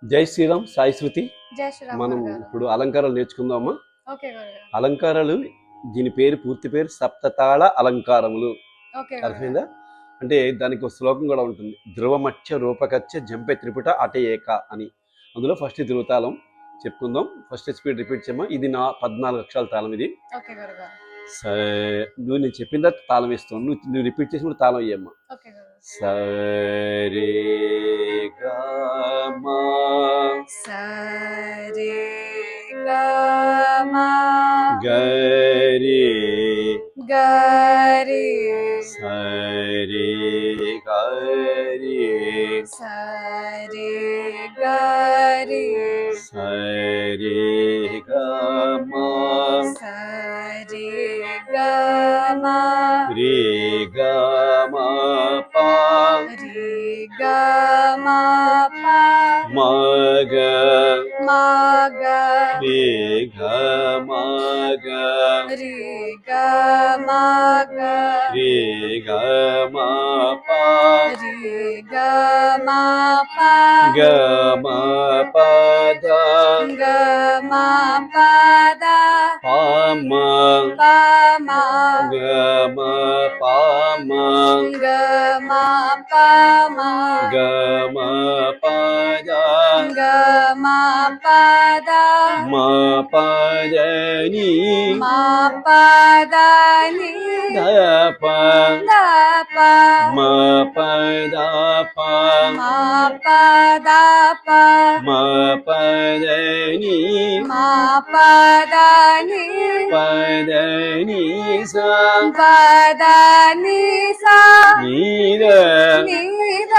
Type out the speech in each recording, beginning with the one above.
జై శ్రీరామ్, సాయి శృతి. జై శ్రీరామ్ మనం గురుగారు. ఇప్పుడు అలంకారాలు నేర్చుకుందామా? ఓకే గురుగారు. అలంకారాలు, దీని పూర్తి పేరు సప్తతాళ అలంకారములు. ఓకే అర్థమైందా? గురుగారు. అంటే దానికి ఒక శ్లోకం కూడా ఉంటుంది, ధ్రువమత్య రూపకచ్చ జంపె త్రిపుట అటే ఏక అని. అందులో ఫస్ట్ ధ్రువతాళం చెప్పుకుందాం. ఫస్ట్ స్పీడ్ రిపీట్ చేయమా. ఇది నా 14 అక్షరాల తాళం. ఇది ఓకే గురుగారు. నువ్వు నేను చెప్పిన తర్వాత తాళం ఇస్తావు, నువ్వు రిపీట్ చేసి కూడా తాళం ఇయ్యమ్మా. ఓకే గురుగారు. సరే గమా సరే గమా గరి గరి సరే గరి సరే గరి సరే గమా సరే గమా రే గమా పా రి గమా పా మగ మగ రే గమగ రి గమగ రే గమా పా రి గమా పా గమా పద గమా పద పామ పమ గమ పామ గమా పమ గమ పద గమా పద మ పదని మా పదని దప దప మ పద ప మా పద ప మ పదని మా పదని పదని స పదని సా నీద నీద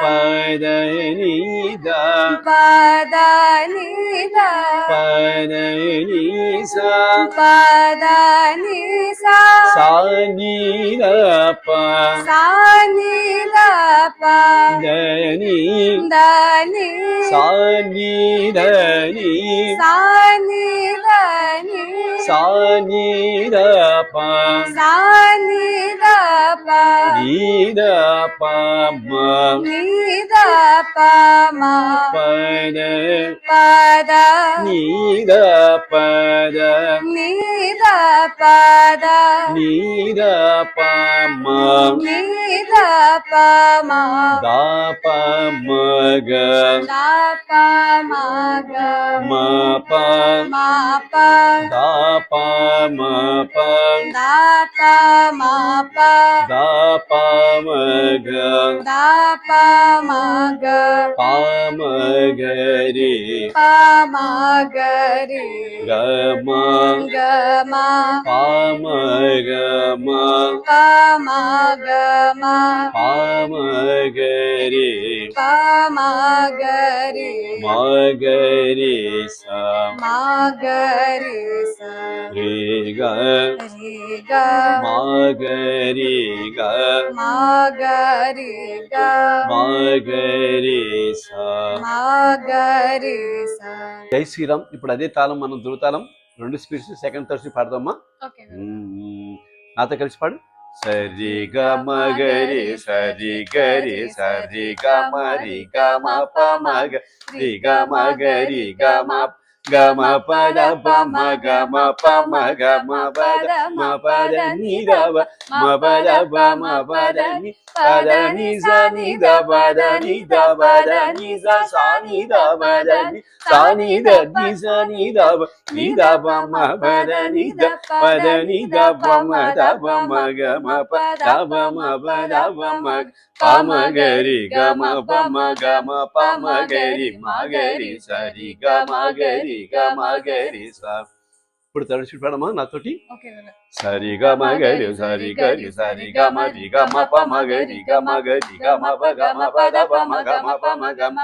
పదని ద పదని ద పదని స పదని సా సాని ప సాని ప దని దని సాని దని సాని దని సాని ప సాని ప నీద ప మ నీద ప మ పద పద నీద పద నీద పద నీద ప మ నీద ప మ ద ప మ గ ద ప మ గ మ ప మ ప ద ప మ ప ద ప మ ప ద ప మ గ ద ప మ గ ప మ గ రే ప మ గ రి గ మ గ మ ప మ గ మ ప మ గ మ ప మ గ రే ప మ గ రి మ గ రే స మ గ రి స రే గ రి గ మ గ రే గ మ గ రి గ మ గ రే స. మ గ రి స. జై శ్రీరామ్. ఇప్పుడు అదే తాళం, మనం ధృవతాళం 2 స్పీడ్స్, సెకండ్ థర్డ్ స్పీడ్ పాడదామా? ఓకే నాతో కలిసి పాడు. సరి గమ గరి సరి గరి సరి గమ రి గమ పమ గరి గమ గరి గమ గమ పద పమ గమ పమ గమ పద మ పద ని ద మ పద పమ పద ని పద ని స ని ద పద ని ద పద ని స సా ని ద పద ని సా ని ద ని స ని ద ని ద పమ పద ని ద పద ని ద పమ ద పమ గమ పద పమ పద పమ పమ గరి గమ పమ గమ పమ గరి మ గరి సరి గమ గరి గమ గరి స. ఇప్పుడు థర్డ్ స్పీడ్ పాడమా నాతోటి. సరి గమ గరి సరి గరి సరి గమ రి గమ పమ గరి గమ గరి గమ ప గమ పద పమ గమ పమ గమ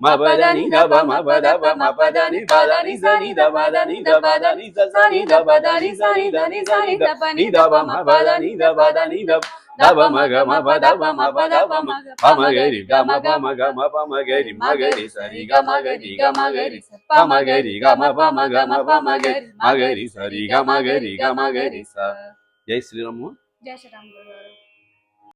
మ పద ని ద పమ పద పమ పద ని పద ని స ని ద పద ని ద పద ని స స ని ద పద ని స ని ద ని స ని ద ని ద పమ పద ని ద పద ని ద ద పమ గమ పద పమ పద పమ పమ గరి గమ పమ గమ పమ గరి మ గరి సరి గమ గరి గమ గరి పమ గరి గమ పమ గమ పమ గరి మ గరి సరి గమ గరి గమ గరి స. జై శ్రీరామ్. జై శ్రీరామ్ గురుగారు.